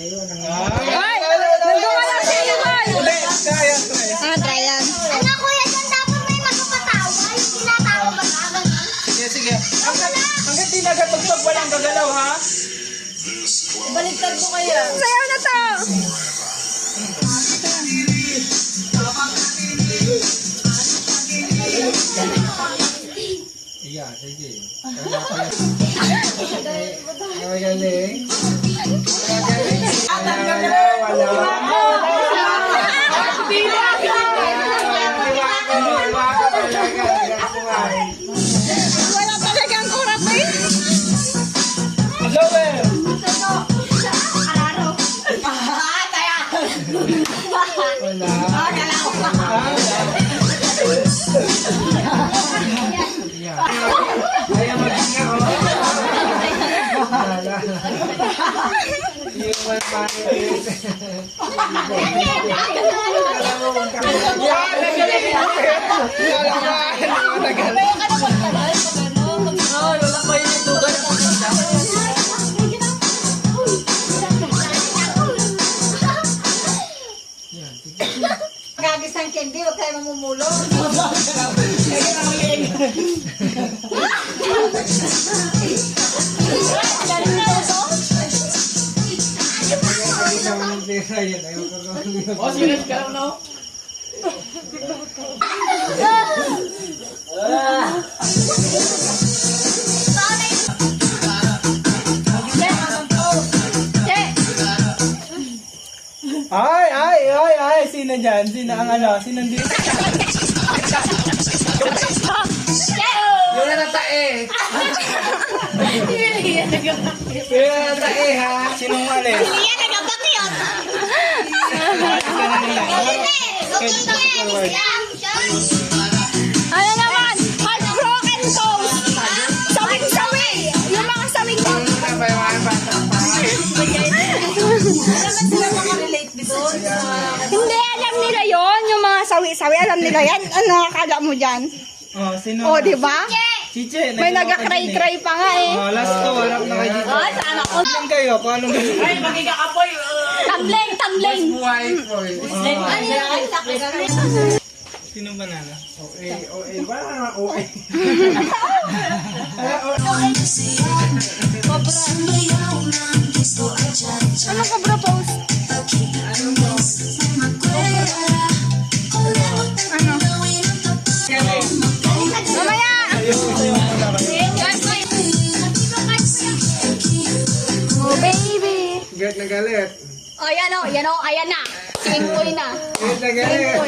Ay! Nagumalaw siya naman! Try yan. Ano kuya, dyan dapat may magpapatawa. Yung tinatawa ba ka? Sige. Hanggang di nagatugtog, walang gagalaw, ha? Baliktad mo kaya. Sayaw na to! Iya, sige. Magaling. Wala talagang kurap eh! Gagisang candy, huwag tayo mamumulong. Oh, serious ka lang, no? Ay, sino dyan? Sino ang ano? Sino dito? Yung natae. Yung natae, ha? Sinong mali? Liya, nagpapakyot. Ano naman? Heartbroken toast! Sawing-sawi! Yung mga sawing ko! Hindi, alam nila yon yung mga sawi-sawi. Alam nila yan. Ano akala mo dyan? Oh, sino? O, di ba? Chiche. May nagka-cry-cry pa nga eh. Oh, last to. Harap na kayo dito. Ay, sana ko. Anong kayo? Kung anong kayo? Ay, magigakapoy. Tambleng, tambleng. Buhay, boy. Ano yung Sino banana? OA. Wala naman OA. Ano ka propose? Ano? Mamaya! Oh, baby! Galit na galit. Oh, yan o, yan o, ayan na. Singkoy na. Galit na galit.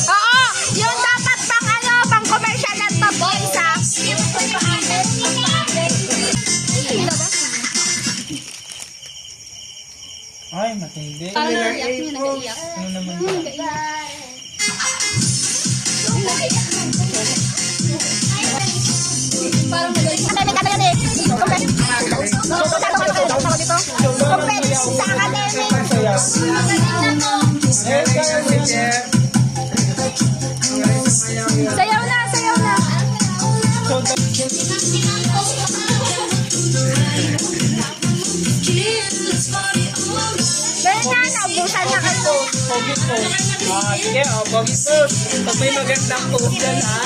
Oo, yung dapat pang ano, pang commercial na top boys ha. Ay, matindi. Parang nag-iyak niya, nag-iyak. Ano naman yun? Parang nag-iyak. Compare sa academic. Sayaw na, sayaw na. Ganyan na, naubusan na kayo. Pogi po. Sige, pogi po. Pag may magandang pogi dyan, ha?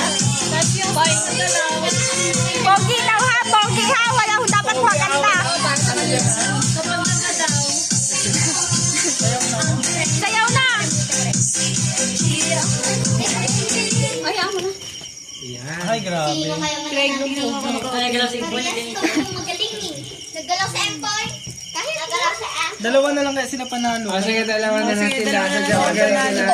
Pogi daw ha, pogi ha. Wala ko dapat maganda. Sayaw na. Ayaw mo na. Ay, grabe. Sino kayo magaling? Magaling eh. Naggalaw sa M-boy. Kahit naggalaw sa M. Dalawa na lang kaya sila panalo. Sige, dalawa na natin.